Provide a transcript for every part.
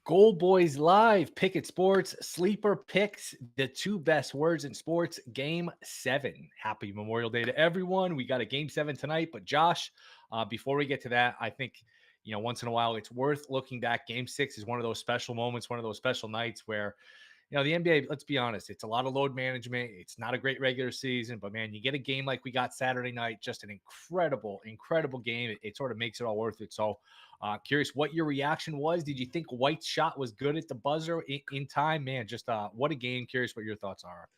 Goldboys Live, Picket Sports, Sleeper Picks, the two best words in sports, Game 7. Happy Memorial Day to everyone. We got a Game 7 tonight, but Josh, before we get to that, I think, once in a while, it's worth looking back. Game 6 is one of those special moments, one of those special nights where, the NBA, let's be honest, it's a lot of load management. It's not a great regular season, but man, you get a game like we got Saturday night, just an incredible, incredible game. It sort of makes it all worth it. So, curious what your reaction was. Did you think White's shot was good at the buzzer in time? Man, just what a game. Curious what your thoughts are.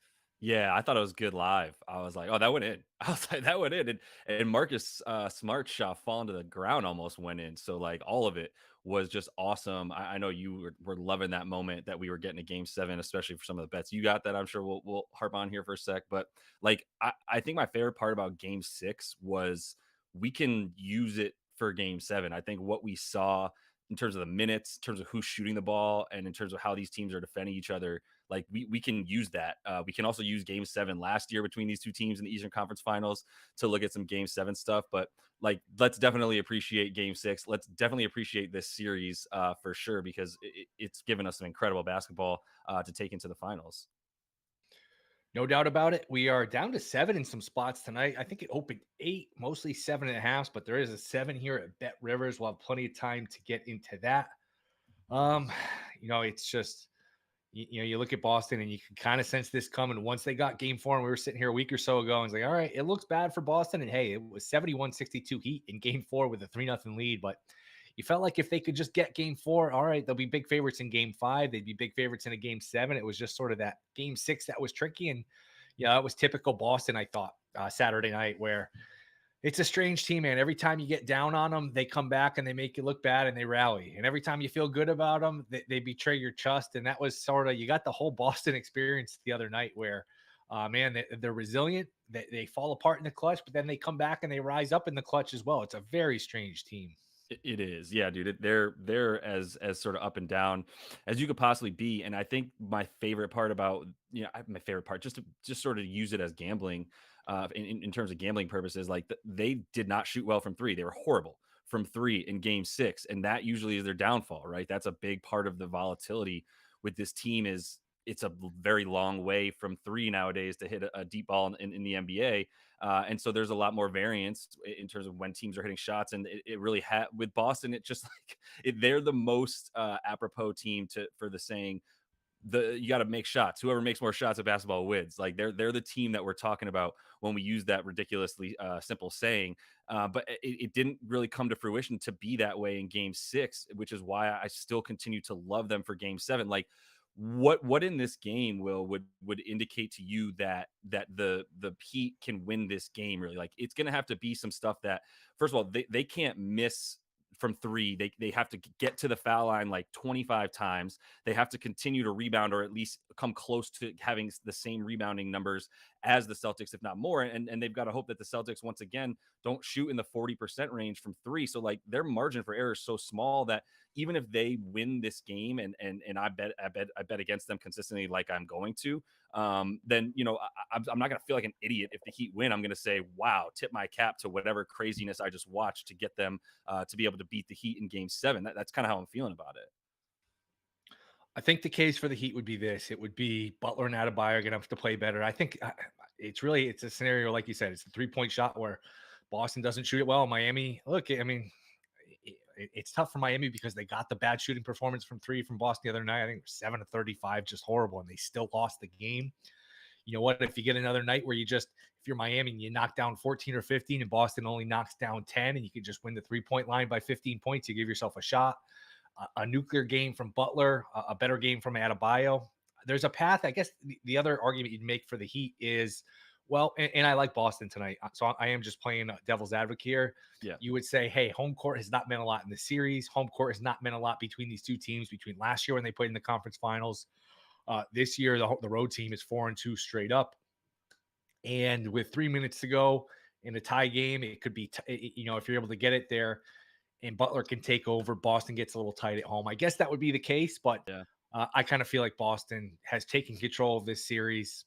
Yeah, I thought it was good live. I was like, "Oh, that went in." I was like, "That went in," and Marcus Smart's shot falling to the ground almost went in. So like all of it was just awesome. I know you were loving that moment that we were getting a game 7, especially for some of the bets you got that I'm sure we'll harp on here for a sec. But like I think my favorite part about game 6 was we can use it for game 7. I think what we saw in terms of the minutes, in terms of who's shooting the ball, and in terms of how these teams are defending each other, like we can use that. We can also use Game 7 last year between these two teams in the Eastern Conference Finals to look at some Game 7 stuff. But like, let's definitely appreciate Game 6. Let's definitely appreciate this series for sure because it's given us some incredible basketball to take into the finals. No doubt about it. We are down to 7 in some spots tonight. I think it opened 8, mostly 7.5, but there is a 7 here at Bet Rivers. We'll have plenty of time to get into that. Um, it's just you look at Boston and you can kind of sense this coming. Once they got game 4, and we were sitting here a week or so ago, and it's like, all right, it looks bad for Boston. And hey, it was 71-62 Heat in game 4 with a 3-0 lead. But you felt like if they could just get game 4, all right, they'll be big favorites in game 5. They'd be big favorites in a game 7. It was just sort of that game 6 that was tricky. And it was typical Boston, I thought, Saturday night, where it's a strange team, man. Every time you get down on them, they come back and they make you look bad and they rally. And every time you feel good about them, they betray your trust. And that was sort of, you got the whole Boston experience the other night where, man, they're resilient. They fall apart in the clutch, but then they come back and they rise up in the clutch as well. It's a very strange team. It is, yeah, dude. They're as sort of up and down as you could possibly be. And I think my favorite part about my favorite part just sort of use it as gambling, in terms of gambling purposes. Like they did not shoot well from three. They were horrible from three in Game 6, and that usually is their downfall, right? That's a big part of the volatility with this team is it's a very long way from three nowadays to hit a deep ball in the NBA. And so there's a lot more variance in terms of when teams are hitting shots. And it really had with Boston, it just like they're the most apropos team for the saying, you got to make shots. Whoever makes more shots at basketball wins. Like they're the team that we're talking about when we use that ridiculously simple saying. But it didn't really come to fruition to be that way in Game 6, which is why I still continue to love them for Game 7. Like what in this game would indicate to you that the Heat can win this game? Really, like it's going to have to be some stuff that, first of all, they can't miss from three. They have to get to the foul line like 25 times. They have to continue to rebound or at least come close to having the same rebounding numbers as the Celtics, if not more. And they've got to hope that the Celtics once again don't shoot in the 40% range from three. So like their margin for error is so small that even if they win this game, and I bet against them consistently, like I'm going to, then I'm not going to feel like an idiot if the Heat win. I'm going to say, wow, tip my cap to whatever craziness I just watched to get them to be able to beat the Heat in Game 7. That's kind of how I'm feeling about it. I think the case for the Heat would be this. It would be Butler and Adebayo are going to have to play better. I think it's a scenario, like you said, it's a 3-point shot where Boston doesn't shoot it well. Miami, look, I mean, it's tough for Miami because they got the bad shooting performance from three from Boston the other night. I think it was 7 of 35, just horrible, and they still lost the game. You know what? If you get another night where if you're Miami and you knock down 14 or 15 and Boston only knocks down 10 and you can just win the 3-point line by 15 points, you give yourself a shot. A nuclear game from Butler, a better game from Adebayo. There's a path. I guess the other argument you'd make for the Heat is, well, and I like Boston tonight, so I am just playing devil's advocate here. Yeah. You would say, hey, home court has not meant a lot in the series. Home court has not meant a lot between these two teams, between last year when they played in the conference finals. This year, the road team is 4-2 straight up. And with 3 minutes to go in a tie game, it could be, if you're able to get it there and Butler can take over, Boston gets a little tight at home. I guess that would be the case, but Yeah. I kind of feel like Boston has taken control of this series.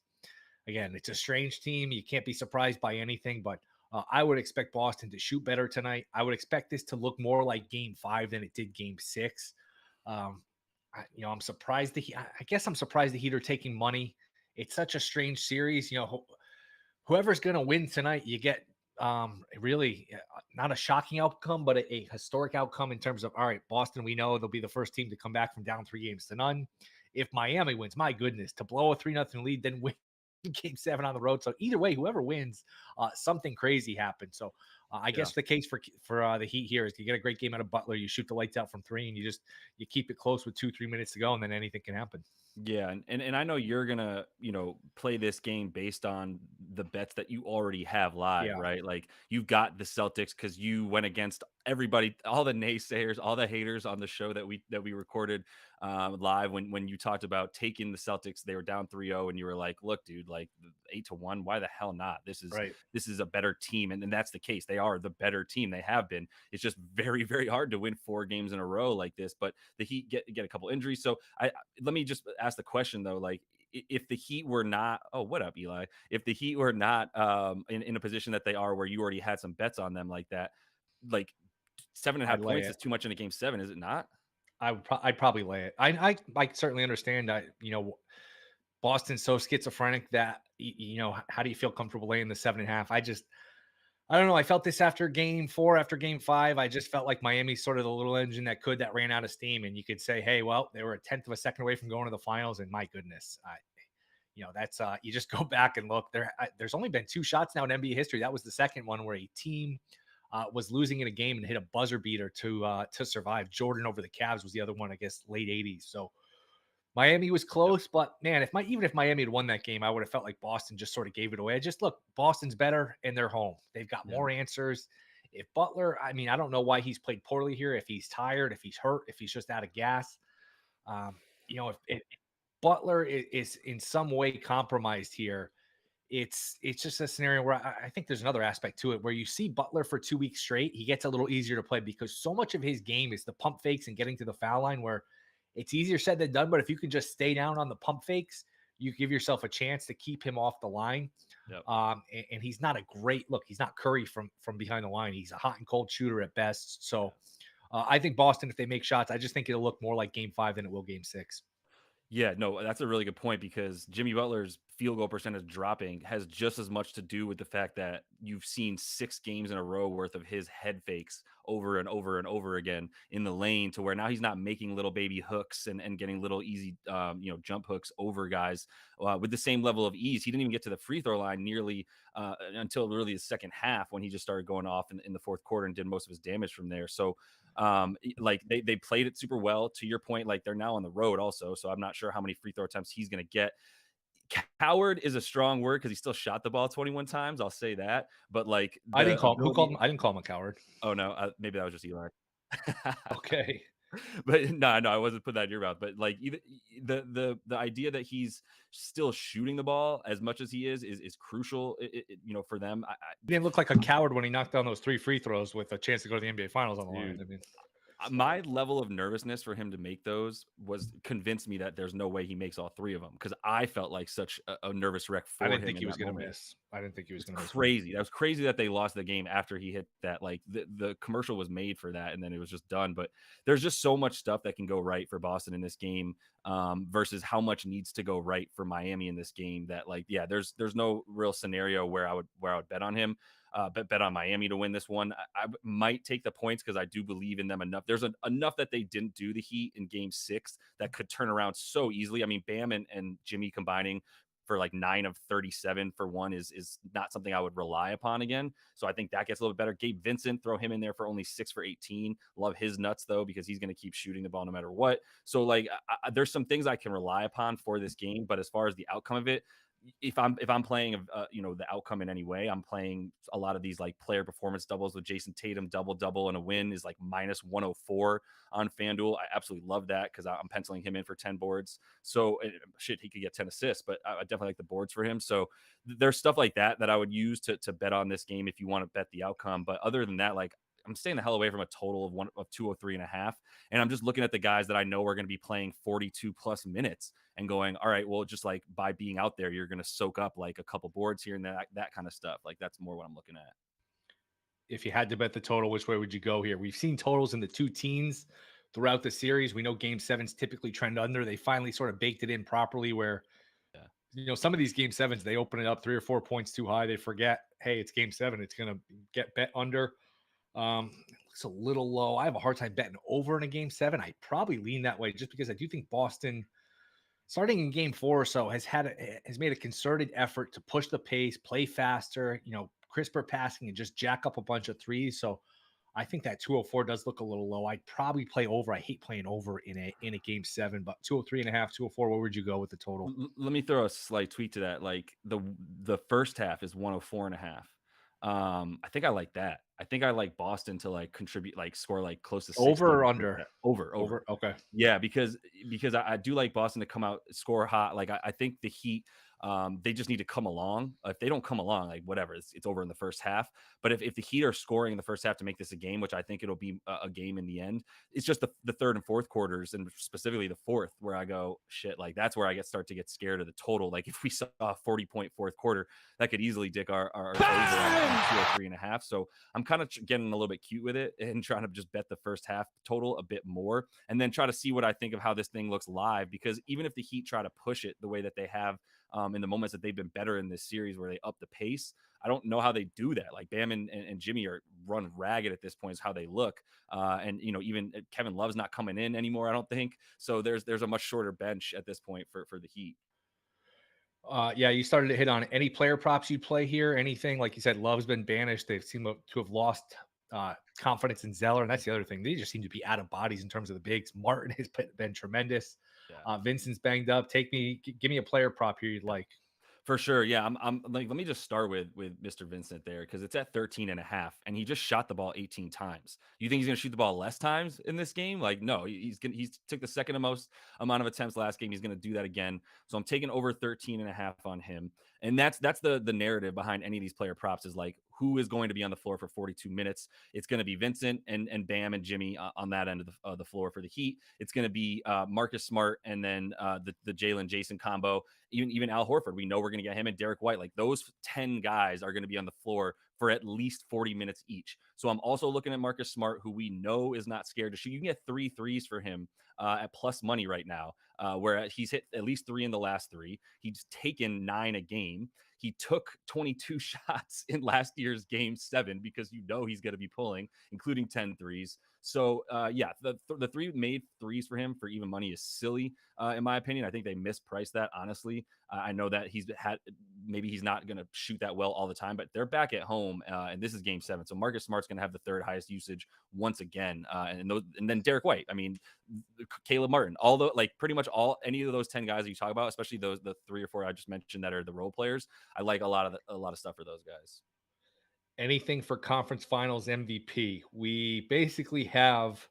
Again, it's a strange team. You can't be surprised by anything, but I would expect Boston to shoot better tonight. I would expect this to look more like Game 5 than it did Game 6. Um, I'm surprised I guess I'm surprised the Heat are taking money. It's such a strange series. Whoever's going to win tonight, you get really not a shocking outcome, but a historic outcome in terms of, all right, Boston, we know they'll be the first team to come back from down 3 games to none. If Miami wins, my goodness, to blow a 3-0 lead, then win game 7 on the road. So either way, whoever wins, something crazy happens. So I Yeah. guess the case for the Heat here is you get a great game out of Butler, you shoot the lights out from three, and you keep it close with 2-3 minutes to go, and then anything can happen. Yeah, and I know you're gonna, play this game based on the bets that you already have live, Yeah, right? Like you've got the Celtics because you went against everybody, all the naysayers, all the haters on the show that we recorded live when you talked about taking the Celtics. They were down 3-0, and you were like, "Look, dude, like 8-1, why the hell not? right. This is a better team," and that's the case. They are the better team. They have been. It's just very very hard to win 4 games in a row like this. But the Heat get a couple injuries, so let me just ask the question though, like if the Heat were not, oh, what up, Eli? If the Heat were not in a position that they are where you already had some bets on them like that, like seven and a I'd half lay points it. is too much in a game 7, is it not? I'd probably lay it. I certainly understand that. Boston's so schizophrenic that how do you feel comfortable laying the 7.5? I don't know. I felt this after game 4, after game 5. I just felt like Miami's sort of the little engine that ran out of steam, and you could say, hey, well, they were a tenth of a second away from going to the finals, and my goodness, that's you just go back and look. There's only been 2 shots now in NBA history. That was the second one where a team was losing in a game and hit a buzzer beater to survive. Jordan over the Cavs was the other one, I guess, late 80s. So Miami was Yep. close, but man, even if Miami had won that game, I would have felt like Boston just sort of gave it away. I just look, Boston's better and they're home. They've got Yeah. more answers. If Butler, I mean, I don't know why he's played poorly here. If he's tired, if he's hurt, if he's just out of gas, if Butler is in some way compromised here, it's just a scenario where I think there's another aspect to it where you see Butler for 2 weeks straight. He gets a little easier to play because so much of his game is the pump fakes and getting to the foul line where it's easier said than done. But if you can just stay down on the pump fakes, you give yourself a chance to keep him off the line. Yep. And he's not a great look. He's not Curry from behind the line. He's a hot and cold shooter at best. So I think Boston, if they make shots, I just think it'll look more like game 5 than it will game 6. Yeah, no, that's a really good point because Jimmy Butler's field goal percentage dropping has just as much to do with the fact that you've seen 6 games in a row worth of his head fakes over and over and over again in the lane to where now he's not making little baby hooks and getting little easy, jump hooks over guys with the same level of ease. He didn't even get to the free throw line nearly until really the second half when he just started going off in the fourth quarter and did most of his damage from there. So like they played it super well. To your point, like they're now on the road also, so I'm not sure how many free throw attempts he's going to get. Coward is a strong word because he still shot the ball 21 times. I'll say that, but like I didn't the call him. Who called ability. him? I didn't call him a coward. Oh no, maybe that was just Eli. Okay. But no, I wasn't putting that in your mouth. But like even the idea that he's still shooting the ball as much as he is crucial. For them. He didn't look like a coward when he knocked down those 3 free throws with a chance to go to the NBA Finals on the line. Dude, I mean, my level of nervousness for him to make those was convinced me that there's no way he makes all 3 of them because I felt like such a nervous wreck I for didn't him think in he was that going to moment. miss. I didn't think he was It's going to miss. crazy. That was crazy that they lost the game after he hit that. Like the commercial was made for that, and then it was just done. But there's just so much stuff that can go right for Boston in this game, versus how much needs to go right for Miami in this game. That like, yeah, there's no real scenario where I would bet on him. Bet on Miami to win this one. I might take the points because I do believe in them enough. There's enough that they didn't do the Heat in game 6 that could turn around so easily. I mean, Bam and Jimmy combining for like 9 of 37 for one is not something I would rely upon again. So I think that gets a little bit better. Gabe Vincent, throw him in there for only 6 for 18. Love his nuts though, because he's going to keep shooting the ball no matter what. So like there's some things I can rely upon for this game, but as far as the outcome of it, if I'm playing the outcome in any way, I'm playing a lot of these like player performance doubles with Jason Tatum double and a win is like minus 104 on FanDuel. I absolutely love that because I'm penciling him in for 10 boards. So shit, he could get 10 assists, but I definitely like the boards for him. So there's stuff like that I would use to bet on this game if you want to bet the outcome. But other than that, like I'm staying the hell away from a total of 203.5. And I'm just looking at the guys that I know are going to be playing 42 plus minutes and going, all right, well, just like by being out there, you're going to soak up like a couple boards here and that kind of stuff. Like that's more what I'm looking at. If you had to bet the total, which way would you go here? We've seen totals in the 2 teens throughout the series. We know game sevens typically trend under. They finally sort of baked it in properly where, Yeah. some of these game sevens, they open it up 3 or 4 points too high. They forget, hey, it's game seven. It's going to get bet under. It's a little low. I have a hard time betting over in a game seven. I probably lean that way just because I do think Boston, starting in game four or so, has made a concerted effort to push the pace, play faster, crisper passing, and just jack up a bunch of threes. So I think that 204 does look a little low. I'd probably play over. I hate playing over in a game seven, but 203.5, 204. Where would you go with the total? Let me throw a slight tweak to that. Like the first half is 104.5. I think I like that. I think I like Boston to like contribute, like score like close to 60 Over in or the first under? half. Over, over. Over. Okay. Yeah, because I do like Boston to come out score hot. Like I think the Heat, they just need to come along. If they don't come along, like whatever, it's over in the first half. But if the Heat are scoring in the first half to make this a game, which I think it'll be a game in the end, it's just the third and fourth quarters, and specifically the fourth, where I go, shit, like that's where I start to get scared of the total. Like if we saw a 40-point fourth quarter, that could easily dick our over on 203.5. So I'm kind of getting a little bit cute with it and trying to just bet the first half total a bit more, and then try to see what I think of how this thing looks live. Because even if the Heat try to push it the way that they have in the moments that they've been better in this series where they up the pace, I don't know how they do that. Like Bam and Jimmy are run ragged at this point is how they look. And even Kevin Love's not coming in anymore, I don't think. So there's a much shorter bench at this point for the Heat. Yeah, you started to hit on it. Any player props you play here? Anything like you said? Love's been banished. They seem to have lost confidence in Zeller, and that's the other thing. They just seem to be out of bodies in terms of the bigs. Martin has been tremendous. Yeah. Vincent's banged up. Give me a player prop here you'd like. For sure. Yeah. I'm like, let me just start with Mr. Vincent there, because it's at 13.5 and he just shot the ball 18 times. You think he's going to shoot the ball less times in this game? Like, no, he's took the second most amount of attempts last game. He's going to do that again. So I'm taking over 13.5 on him. And that's the narrative behind any of these player props is like, who is going to be on the floor for 42 minutes? It's going to be Vincent and Bam and Jimmy on that end of the floor for the Heat. It's going to be Marcus Smart and then the Jalen Jason combo. Even Al Horford, we know we're going to get him and Derek White. Like those 10 guys are going to be on the floor for at least 40 minutes each. So I'm also looking at Marcus Smart, who we know is not scared to shoot. You can get 3 threes for him at plus money right now, where he's hit at least 3 in the last 3. He's taken 9 a game. He took 22 shots in last year's game 7 because he's going to be pulling, including 10 threes. So, yeah, the 3 made threes for him for even money is silly, in my opinion. I think they mispriced that, honestly. I know that maybe he's not going to shoot that well all the time, but they're back at home, and this is game 7. So Marcus Smart's going to have the 3rd highest usage once again. And then Derek White, I mean, Caleb Martin, pretty much any of those 10 guys that you talk about, especially the 3 or 4 I just mentioned that are the role players. I like a lot of stuff for those guys. Anything for conference finals MVP? We basically have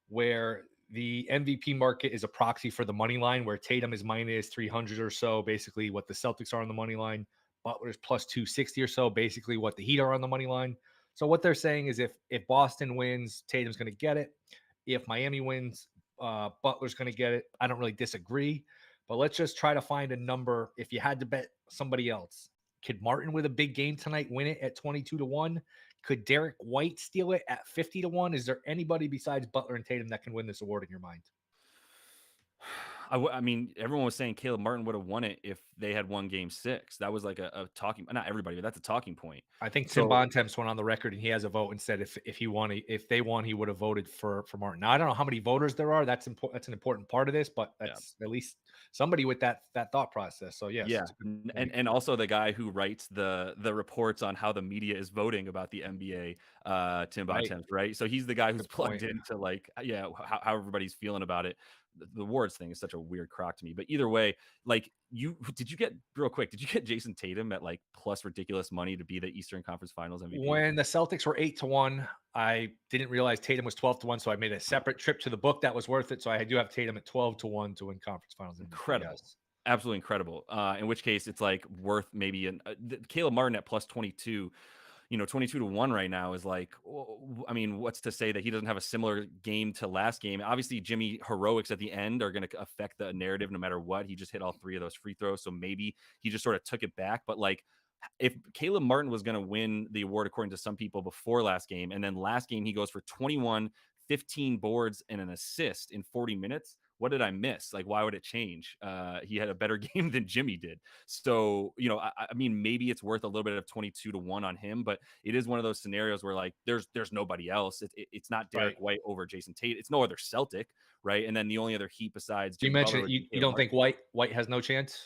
where the MVP market is a proxy for the money line, where Tatum is minus 300 or so, basically what the Celtics are on the money line. Butler's plus 260 or so, basically what the Heat are on the money line. So what they're saying is if Boston wins, Tatum's going to get it. If Miami wins, Butler's going to get it. I don't really disagree, but let's just try to find a number. If you had to bet somebody else, could Martin with a big game tonight win it at 22-1? Could Derek White steal it at 50-1? Is there anybody besides Butler and Tatum that can win this award in your mind? I mean, everyone was saying Caleb Martin would have won it if they had won game 6. That was like a talking, not everybody, but that's a talking point. I think Tim Bontemps went on the record and he has a vote and said if they won, he would have voted for Martin. Now I don't know how many voters there are. That's important. That's an important part of this, but that's at least somebody with that thought process. So yes, yeah, and also the guy who writes the reports on how the media is voting about the NBA, Tim Bontemps, right? So he's the guy who's plugged into how everybody's feeling about it. The awards thing is such a weird crock to me, but either way, like did you get Jason Tatum at like plus ridiculous money to be the Eastern Conference Finals MVP? When the Celtics were 8-1, I didn't realize Tatum was 12-1, so I made a separate trip to the book that was worth it. So I do have Tatum at 12-1 to win Conference Finals MVP. Incredible. Yes. Absolutely incredible. In which case it's like worth maybe Caleb Martin at plus 22. 22-1 right now is like, I mean, what's to say that he doesn't have a similar game to last game? Obviously, Jimmy heroics at the end are going to affect the narrative no matter what. He just hit all 3 of those free throws. So maybe he just sort of took it back. But like, if Caleb Martin was going to win the award, according to some people before last game, and then last game he goes for 21, 15 boards and an assist in 40 minutes. What did I miss? Like, why would it change? He had a better game than Jimmy did. So, I mean, maybe it's worth a little bit of 22-1 on him, but it is one of those scenarios where like there's nobody else. It's not Right. Derek White over Jason Tate. It's no other Celtic, right? And then the only other Heat besides You Jimmy Butler mentioned it. would be You Caleb don't think Martin. White has no chance?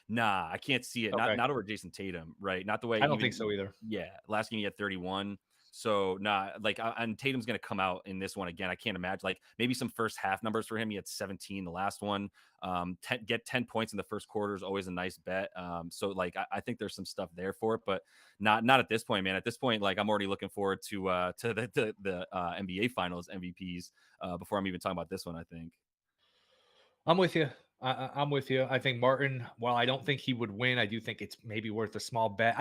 Nah, I can't see it. Not Okay. not over Jason Tatum, right? Not the way I don't think even so either. yeah, last game he had 31. So nah, like and Tatum's gonna come out in this one again. I can't imagine like maybe some first half numbers for him. He had 17 the last one. 10 points in the first quarter is always a nice bet. So like I think there's some stuff there for it, but not at this point, man. At this point, like I'm already looking forward to the NBA Finals MVPs before I'm even talking about this one. I think. I'm with you. I'm with you. I think Martin, while I don't think he would win, I do think it's maybe worth a small bet.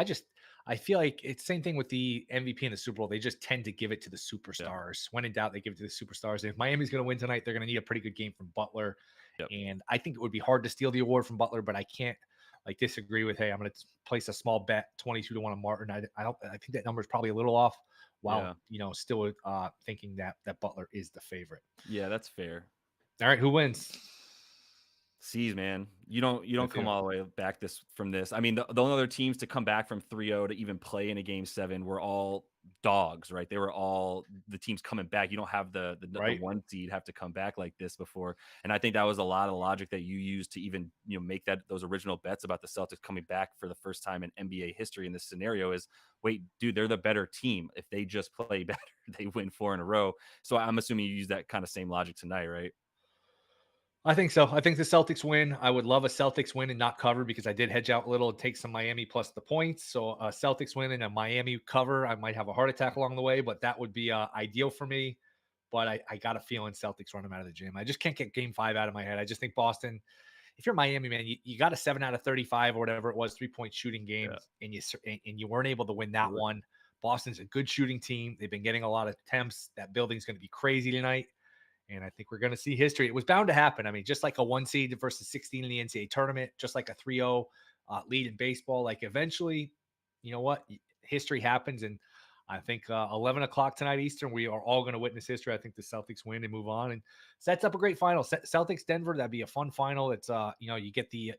I feel like it's same thing with the MVP in the Super Bowl. They just tend to give it to the Yeah. superstars. When in doubt, they give it to the superstars. And if Miami's going to win tonight, they're going to need a pretty good game from Butler. Yep. And I think it would be hard to steal the award from Butler, but I can't like disagree with, hey, I'm going to place a small bet 22-1 on Martin. I think that number is probably a little off while, Yeah. still thinking that Butler is the favorite. Yeah, that's fair. All right. Who wins? Seas, man. You don't With come you. all the way back from this. I mean, the only other teams to come back from 3-0 to even play in a game 7 were all dogs, right? They were all the teams coming back. You don't have the Right. one seed have to come back like this before. And I think that was a lot of the logic that you used to even, make those original bets about the Celtics coming back for the first time in NBA history in this scenario is wait, dude, they're the better team. If they just play better, they win 4 in a row. So I'm assuming you use that kind of same logic tonight, right? I think so. I think the Celtics win. I would love a Celtics win and not cover because I did hedge out a little and take some Miami plus the points. So a Celtics win and a Miami cover. I might have a heart attack along the way, but that would be ideal for me. But I got a feeling Celtics run them out of the gym. I just can't get game 5 out of my head. I just think Boston, if you're Miami, man, you got a 7 out of 35 or whatever it was, 3-point shooting game, Yeah. and you weren't able to win that one. Boston's a good shooting team. They've been getting a lot of attempts. That building's going to be crazy tonight. And I think we're going to see history. It was bound to happen. I mean, just like a 1 seed versus 16 in the NCAA tournament, just like a 3-0 lead in baseball, like eventually, you know what? History happens. And I think 11 o'clock tonight Eastern, we are all going to witness history. I think the Celtics win and move on and sets up a great final. Celtics Denver, that'd be a fun final. It's, you get the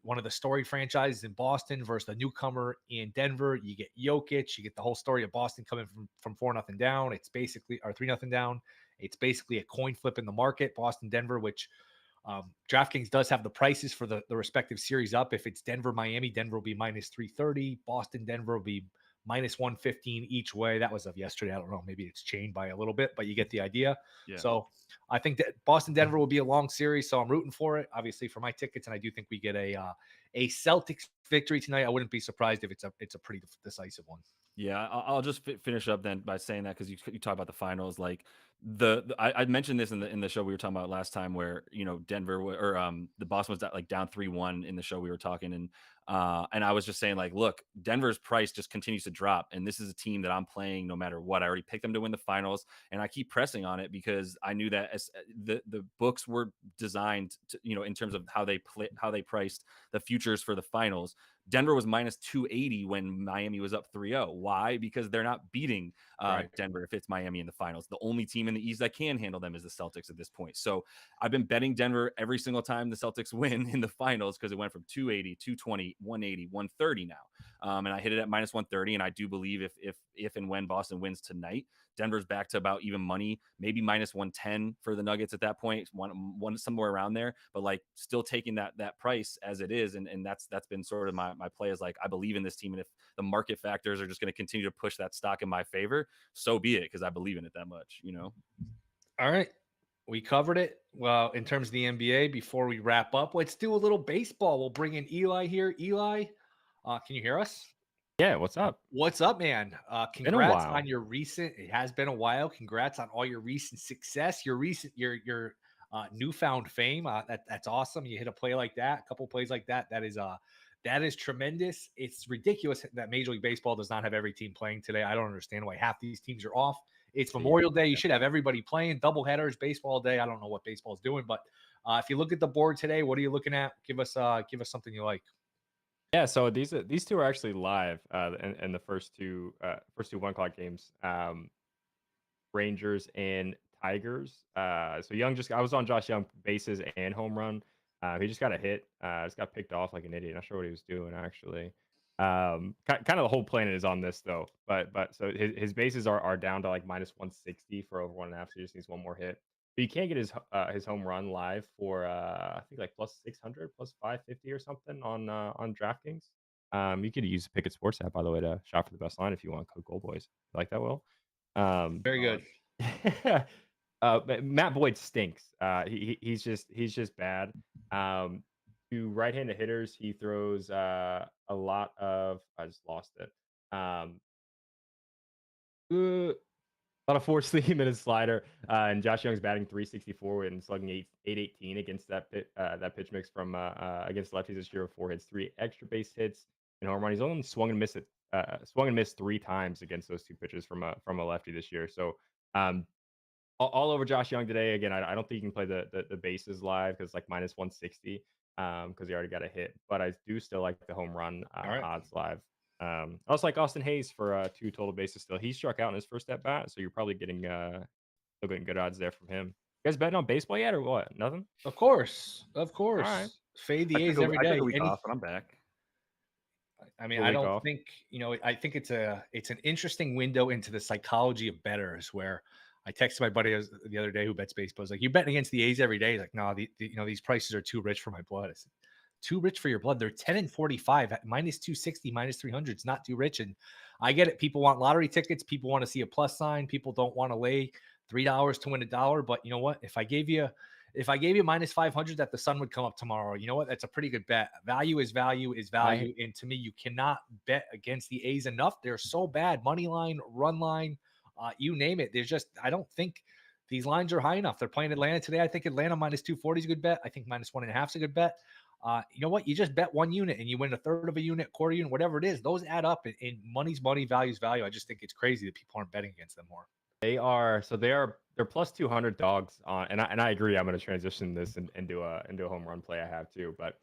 one of the story franchises in Boston versus the newcomer in Denver. You get Jokic. You get the whole story of Boston coming from 4-0 down. It's basically or 3-0 down. It's basically a coin flip in the market. Boston, Denver, which DraftKings does have the prices for the respective series up. If it's Denver, Miami, Denver will be minus 330. Boston, Denver will be minus 115 each way. That was of yesterday. I don't know. Maybe it's changed by a little bit, but you get the idea. Yeah. So I think that Boston, Denver will be a long series. So I'm rooting for it, obviously, for my tickets. And I do think we get a Celtics victory tonight. I wouldn't be surprised if it's a pretty decisive one. Yeah, I'll just finish up then by saying that because you talk about the finals, like I mentioned this in the show we were talking about last time, where Denver or the Boston was like down 3-1 in the show we were talking, and I was just saying like, look, Denver's price just continues to drop, and this is a team that I'm playing no matter what. I already picked them to win the finals, and I keep pressing on it because I knew that as the books were designed to, in terms of how they priced the futures for the finals. Denver was minus 280 when Miami was up 3-0. Why? Because they're not beating Right. Denver if it's Miami in the finals. The only team in the East that can handle them is the Celtics at this point. So I've been betting Denver every single time the Celtics win in the finals because it went from 280, 220, 180, 130 now. And I hit it at minus 130. And I do believe if and when Boston wins tonight, Denver's back to about even money, maybe minus 110 for the Nuggets at that point, one somewhere around there, but like still taking that price as it is. And that's been sort of my play is like, I believe in this team. And if the market factors are just going to continue to push that stock in my favor, so be it. Because I believe in it that much, All right. We covered it. Well, in terms of the NBA, before we wrap up, let's do a little baseball. We'll bring in Eli here. Eli, can you hear us? Yeah, what's up? What's up, man? Been a Congrats while. on your recent. It has been a while. Congrats on all your recent success. Your your newfound fame. That's awesome. You hit a play like that, a couple plays like that. That is tremendous. It's ridiculous that Major League Baseball does not have every team playing today. I don't understand why half these teams are off. It's Memorial Day. You should have everybody playing double headers, baseball day. I don't know what baseball is doing, but if you look at the board today, what are you looking at? Give us something you like. Yeah, so these two are actually live in the first two 1 o'clock games. Rangers and Tigers. So I was on Josh Young bases and home run. He just got a hit. Just got picked off like an idiot. Not sure what he was doing actually. Kind of the whole planet is on this though. But so his bases are down to like minus 160 for over 1.5. So he just needs one more hit. But you can't get his home run live for I think like plus 600, plus 550 or something on DraftKings. You could use the Pickett Sports app by the way to shop for the best line if you want code Goldboys. You like that, Will? Very good. But Matt Boyd stinks. He's just bad. To right-handed hitters, he throws a lot of. I just lost it. A lot of four seam in his slider, and Josh Young's batting 364 and slugging 818 against that pitch mix from against lefties this year with 4 hits, 3 extra base hits, and home run. He's only swung and missed 3 times against those 2 pitches from a lefty this year. So all over Josh Young today. Again, I don't think you can play the bases live because like minus 160 because he already got a hit. But I do still like the home run right. odds live. I also like Austin Hayes for 2 total bases still. He struck out in his first at bat, so you're probably getting still getting good odds there from him. You guys betting on baseball yet or what? Nothing? Of course. Of All right. course. Fade the I A's took every I took day. a week off, and I'm back. I mean, A I week don't off. think, I think it's an interesting window into the psychology of bettors where I texted my buddy the other day who bets baseball. I was like, you betting against the A's every day? He's like, no, these prices are too rich for my blood. I said, too rich for your blood. They're 10 and 45 at minus 260, minus 300. It's not too rich. And I get it. People want lottery tickets. People want to see a plus sign. People don't want to lay $3 to win $1. But you know what? If I gave you minus 500 that the sun would come up tomorrow, you know what? That's a pretty good bet. Value is value is value. And to me, you cannot bet against the A's enough. They're so bad. Money line, run line, you name it. I don't think these lines are high enough. They're playing Atlanta today. I think Atlanta minus 240 is a good bet. I think minus 1.5 is a good bet. You know what? You just bet 1 unit and you win a third of a unit, quarter unit, whatever it is. Those add up and money's money, value's value. I just think it's crazy that people aren't betting against them more. They're plus 200 dogs on, and I agree. I'm going to transition this into a home run play I have too, but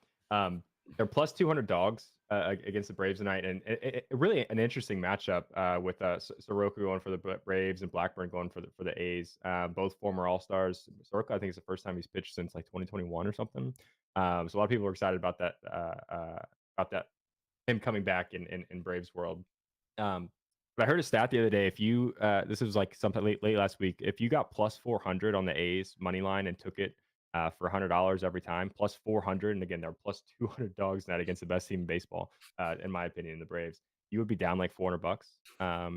they're plus 200 dogs against the Braves tonight, and it really an interesting matchup with Soroka going for the Braves and Blackburn going for the A's. Both former All Stars. Soroka, I think, is the first time he's pitched since like 2021 or something. So a lot of people are excited about that him coming back in Braves world. But I heard a stat the other day. If you this was like something late last week, if you got plus 400 on the A's money line and took it for $100 every time, plus 400, and again they're plus 200 dogs net against the best team in baseball, in my opinion, the Braves, you would be down like $400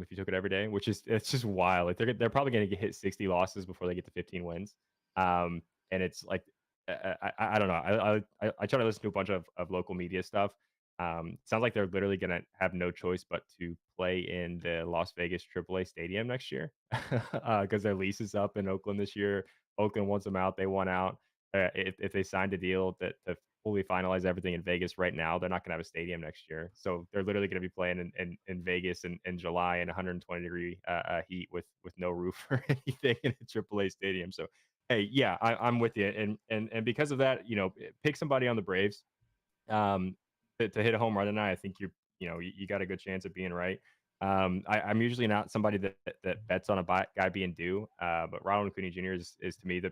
if you took it every day, which is it's just wild. Like they're probably going to get hit 60 losses before they get to 15 wins, and it's like I don't know. I try to listen to a bunch of local media stuff. Sounds like they're literally going to have no choice but to play in the Las Vegas AAA stadium next year because their lease is up in Oakland this year. Oakland wants them out. They want out. If they signed a deal that to fully finalize everything in Vegas right now, they're not going to have a stadium next year. So they're literally going to be playing in Vegas in July in 120-degree heat with no roof or anything in a AAA stadium. So hey, yeah, I'm with you, and because of that, pick somebody on the Braves. To hit a home run tonight, I think you got a good chance of being right. I'm usually not somebody that bets on a guy being due, but Ronald Acuna Jr. is to me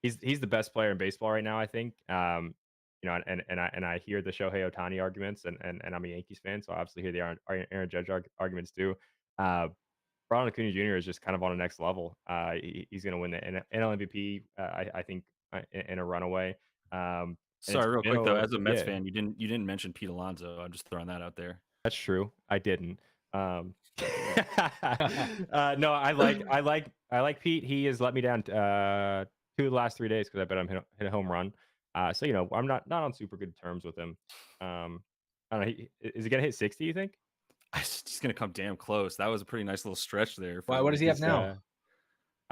he's the best player in baseball right now. I think, and I hear the Shohei Ohtani arguments, and I'm a Yankees fan, so I obviously hear the Aaron Judge arguments too. Ronald Acuna Jr. is just kind of on the next level. He's going to win the NL MVP, I think, in a runaway. Sorry, real quick though, as a Mets fan, you didn't mention Pete Alonso. I'm just throwing that out there. That's true. I didn't. No, I like Pete. He has let me down 2 of the last 3 days because I bet him hit a home run. So I'm not on super good terms with him. I don't know. Is he gonna hit 60? You think? He's gonna come damn close. That was a pretty nice little stretch there. What does he have now?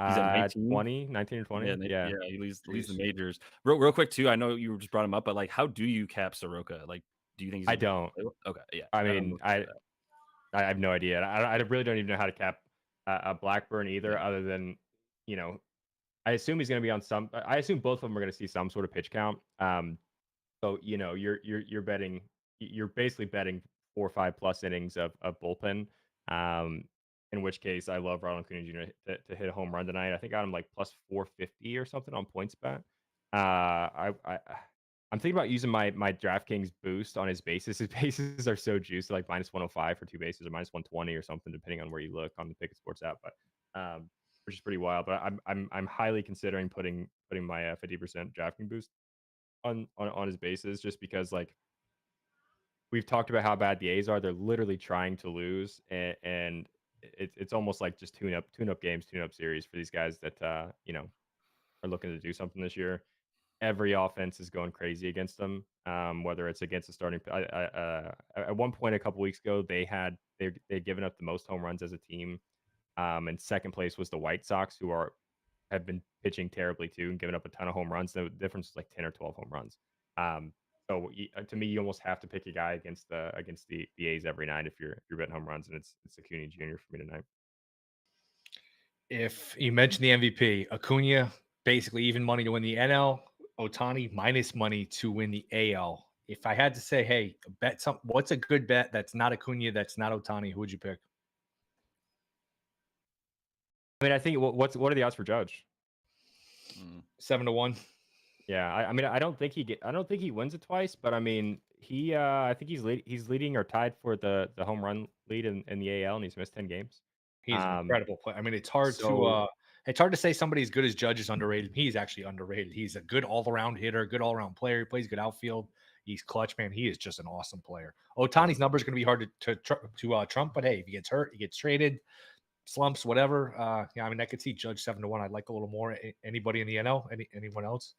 He's at 19 or 20. Yeah, he leads the majors. Real quick too. I know you just brought him up, but like, how do you cap Soroka? Like, do you think he's? I don't. Okay, yeah. I mean, I have no idea. I really don't even know how to cap a Blackburn either, other than I assume he's going to be on some. I assume both of them are going to see some sort of pitch count. So you're betting. You're basically betting 4 or 5 plus innings of bullpen. in which case I love Ronald Acuna Jr. To hit a home run tonight. I think I got him like plus 450 or something on PointsBet. I'm thinking about using my DraftKings boost on his bases. His bases are so juiced, like minus 105 for 2 bases or minus 120 or something, depending on where you look on the Pickett Sports app. But which is pretty wild. But I'm highly considering putting my 50% DraftKings boost on his bases, just because like we've talked about how bad the A's are. They're literally trying to lose, and it's almost like just tune up games, tune up series for these guys that are looking to do something this year. Every offense is going crazy against them. Whether it's against a starting, at one point a couple weeks ago, they'd given up the most home runs as a team, and second place was the White Sox, who have been pitching terribly too and giving up a ton of home runs. The difference is like 10 or 12 home runs. So to me, you almost have to pick a guy against the A's every night if you're betting home runs, and it's Acuna Jr. for me tonight. If you mentioned the MVP, Acuna, basically even money to win the NL, Ohtani minus money to win the AL. If I had to say, hey, what's a good bet that's not Acuna, that's not Ohtani, who would you pick? I mean, I think what are the odds for Judge? 7-1. Yeah, I mean, I don't think he wins it twice, but I mean, I think he's leading or tied for the home run lead in the AL, and he's missed 10 games. He's an incredible player. I mean, it's hard to say somebody as good as Judge is underrated. He's actually underrated. He's a good all-around hitter, good all-around player. He plays good outfield. He's clutch, man. He is just an awesome player. Ohtani's number is going to be hard to trump, but hey, if he gets hurt, he gets traded, slumps, whatever. Yeah, I mean, I could see Judge 7-1. I'd like a little more. Anybody in the NL? Anyone else?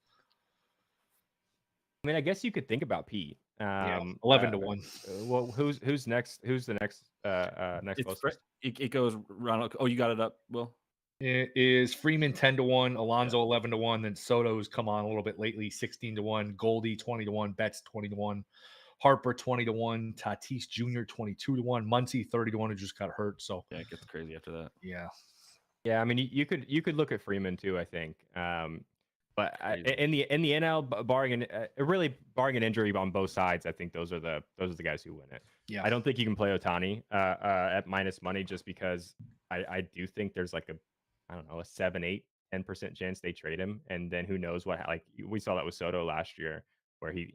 I mean, I guess you could think about Pete. 11-1. Well, who's next? Who's the next next closest? It goes Ronald. Oh, you got it up, Will? It is Freeman 10-1, Alonso 11-1, then Soto's come on a little bit lately, 16-1, Goldie 20-1, Betts 20-1, Harper 20-1, Tatis Jr. 22-1, Muncy 30-1, who just got hurt. So yeah, it gets crazy after that. Yeah. I mean, you could look at Freeman too, I think. But in the NL, barring an injury on both sides, I think those are the guys who win it. Yeah, I don't think you can play Ohtani at minus money, just because I do think there's like a 7, 8, 10% chance they trade him, and then who knows what, like we saw that with Soto last year, where he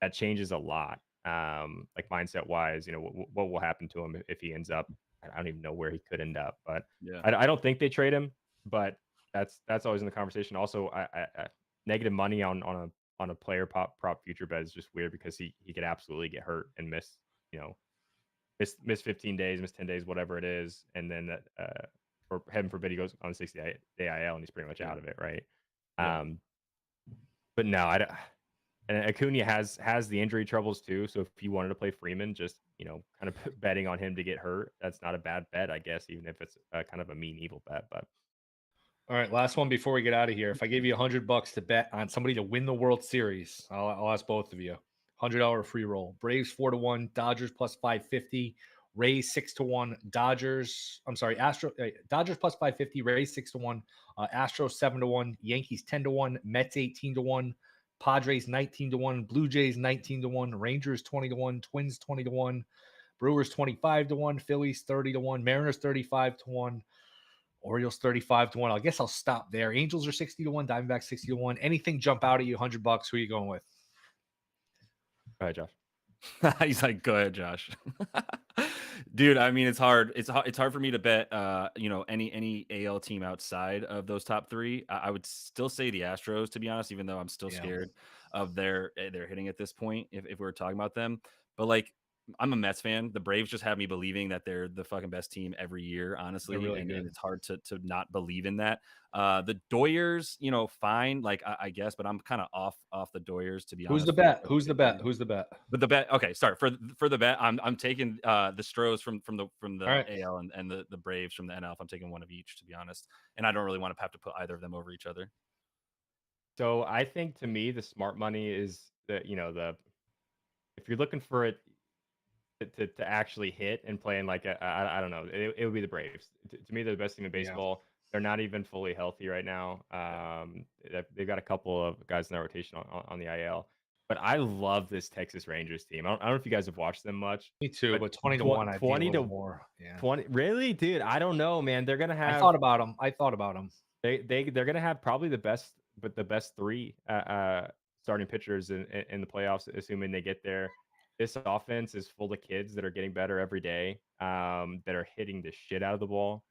that changes a lot. Like mindset wise, what will happen to him if he ends up? I don't even know where he could end up, but yeah, I don't think they trade him, but that's always in the conversation. Also, I negative money on a player prop future bet is just weird, because he could absolutely get hurt and miss 15 days, miss 10 days, whatever it is, and then that or heaven forbid he goes on 60-day IL and he's pretty much out of it, right? Yeah. But no, I don't. And Acuna has the injury troubles too. So if you wanted to play Freeman, just kind of betting on him to get hurt, that's not a bad bet, I guess, even if it's kind of a mean evil bet. But all right, last one before we get out of here. If I gave you $100 to bet on somebody to win the World Series, I'll ask both of you. $100 free roll. Braves 4-1, Dodgers plus 550, Rays 6-1, Dodgers plus 550, Rays 6-1, Astros 7-1, Yankees 10-1, Mets 18-1, Padres 19-1, Blue Jays 19-1, Rangers 20-1, Twins 20-1, Brewers 25-1, Phillies 30-1, Mariners 35-1. Orioles 35-1. I guess I'll stop there. Angels are 60-1, Diamondbacks 60-1. Anything jump out at you? $100. Who are you going with? Go ahead, Josh. He's like, go ahead, Josh. Dude, I mean, it's hard. It's hard for me to bet. Any AL team outside of those top three. I would still say the Astros, to be honest, even though I'm still scared of their hitting at this point. If we're talking about them, but like, I'm a Mets fan. The Braves just have me believing that they're the fucking best team every year, honestly. Really and good. it's hard to not believe in that. The Doyers, fine, like I guess, but I'm kind of off the Doyers, to be honest. Who's the bet? Who's the bet? Who's the bet? But the bet, okay, sorry, for the bet, I'm taking the Stros from the right. AL and the Braves from the NL. I'm taking one of each, to be honest, and I don't really want to have to put either of them over each other. So I think, to me, the smart money is that if you're looking for it to actually hit and play in like I don't know, it would be the Braves. To me, they're the best team in baseball. Yeah. They're not even fully healthy right now. They've got a couple of guys in their rotation on the IL. But I love this Texas Rangers team. I don't know if you guys have watched them much. Me too, but 20 to tw- 1, I'd be a 20 little to more. Yeah. 20, really, dude. I don't know, man. They're gonna I have thought about them. they're gonna have probably the best three starting pitchers in the playoffs, assuming they get there. This offense is full of kids that are getting better every day, that are hitting the shit out of the ball.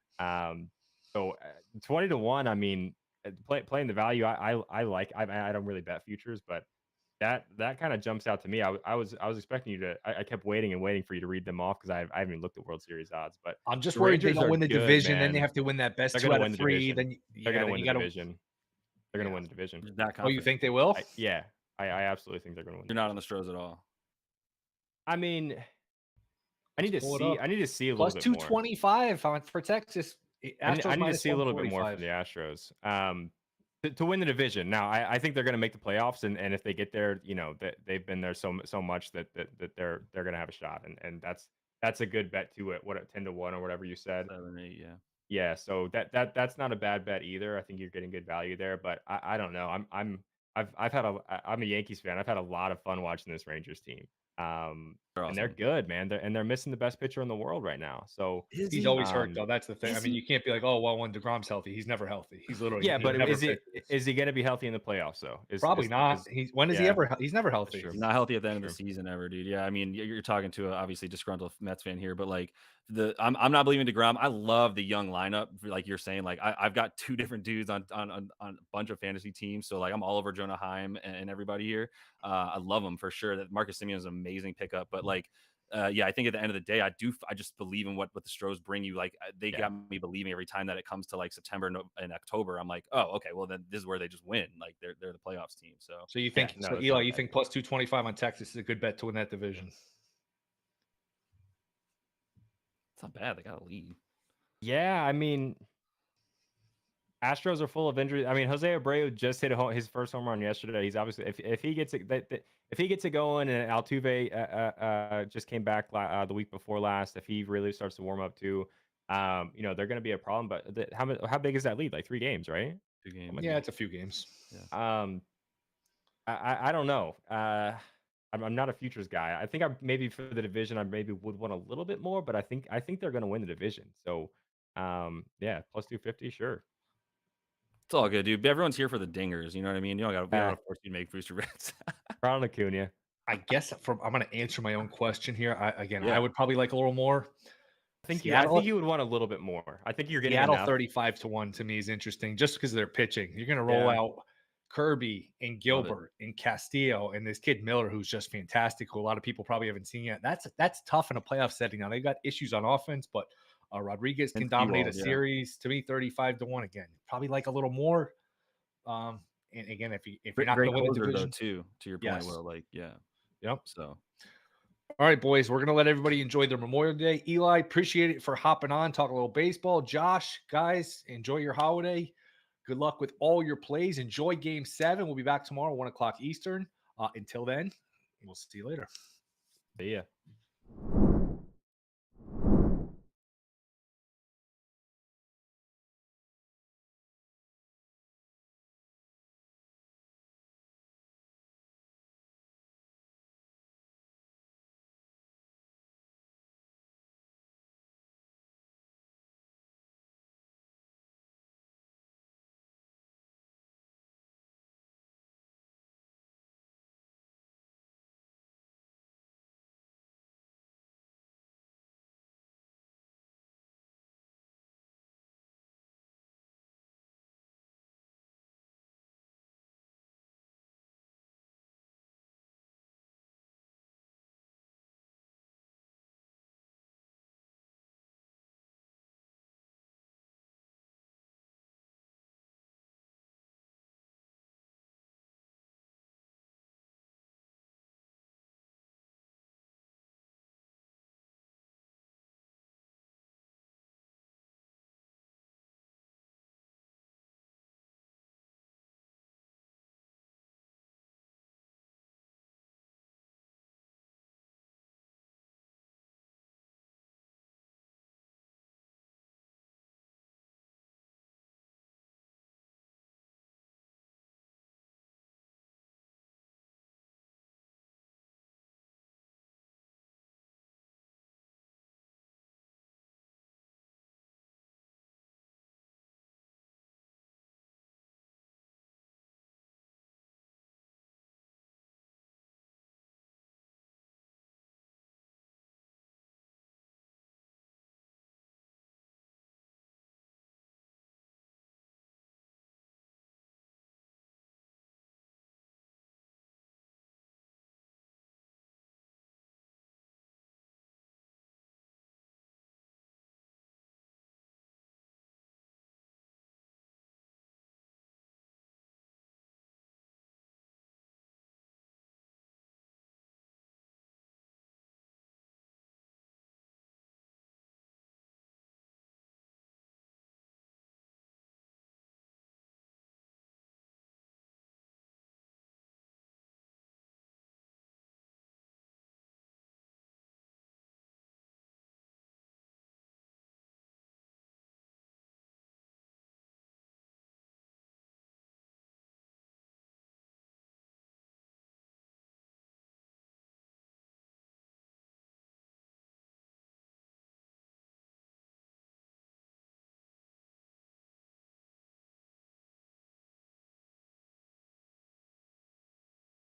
So 20 to 1, I mean, playing the value, I like. I don't really bet futures, but that kind of jumps out to me. I was expecting you to. I kept waiting and waiting for you to read them off because I haven't even looked at World Series odds. But I'm just the worried they Rangers don't are win the good, division. Then they man. have to win that best They're 2 gonna out win of the 3. division. They're gonna win the division. They're gonna Yeah. win the division. That Oh, you confident. think they will? I absolutely think they're gonna win. You're not on the Stros at all. I mean, I need to pull it see. up. I need to see a Plus little bit more. 225 for Texas. Astros I need to minus see a little bit more 145. from the Astros. To win the division. Now, I think they're going to make the playoffs, and if they get there, you know that they've been there so much that they're going to have a shot, and that's a good bet to it. What at 10 to 1 or whatever you said. 7, 8, yeah. Yeah, so that's not a bad bet either. I think you're getting good value there, but I don't know. I'm a Yankees fan. I've had a lot of fun watching this Rangers team. They're And they're awesome. good, man. They're missing the best pitcher in the world right now. So He's always hurt, Um, though. That's the thing. I is mean, he? you can't be like, oh, well, when DeGrom's healthy, he's never healthy. He's literally yeah, but never is pitches. he going to be healthy in the playoffs though? Probably not. When is he yeah, ever? He's never that's healthy. true. He's not healthy at the end of the True. season ever, dude. Yeah, I mean, you're talking to a obviously disgruntled Mets fan here, but like I'm not believing DeGrom. I love the young lineup, like you're saying. Like I've got 2 different dudes on a bunch of fantasy teams, so like I'm all over Jonah Heim and everybody here. I love them for sure. That Marcus Semien is an amazing pickup, but like. Yeah, I think at the end of the day, I just believe in what the Stros bring you. Like they got me believing every time that it comes to like September and October. I'm like, oh, okay, well then this is where they just win. Like they're the playoffs team. So you think? no, so that's Eli, not you bad. think plus 225 on Texas is a good bet to win that division? It's not bad. They got a lead. Yeah, I mean, Astros are full of injuries. I mean, Jose Abreu just hit his first home run yesterday. He's obviously if he gets it if he gets it going, and Altuve just came back the week before last. If he really starts to warm up too, you know they're going to be a problem. But how big is that lead? Like 3 games, right? 2 games. Yeah, it's a few games. I don't know. I'm not a futures guy. I think maybe for the division, I maybe would want a little bit more, but I think they're going to win the division. So, yeah, plus 250, sure. It's all good, dude. Everyone's here for the dingers. You know what I mean? You don't got to force you to make booster bets. Ronald Acuna. I guess I'm going to answer my own question here. I Yeah. would probably like a little more. I think Seattle, you would want a little bit more. I think you're getting Seattle enough. 35 to 1 to me is interesting just because of their pitching. You're going to roll out Kirby and Gilbert and Castillo and this kid Miller, who's just fantastic, who a lot of people probably haven't seen yet. That's tough in a playoff setting. Now they got issues on offense, but Rodriguez can dominate a series. To me, 35 to 1 again. Probably like a little more. And again, if you're not going to win the division, though, too, to your point, Will, like yep. So. All right, boys, we're going to let everybody enjoy their Memorial Day. Eli, appreciate it for hopping on, talk a little baseball. Josh, guys, enjoy your holiday. Good luck with all your plays. Enjoy Game 7. We'll be back tomorrow, 1 o'clock Eastern. Until then, we'll see you later. See ya.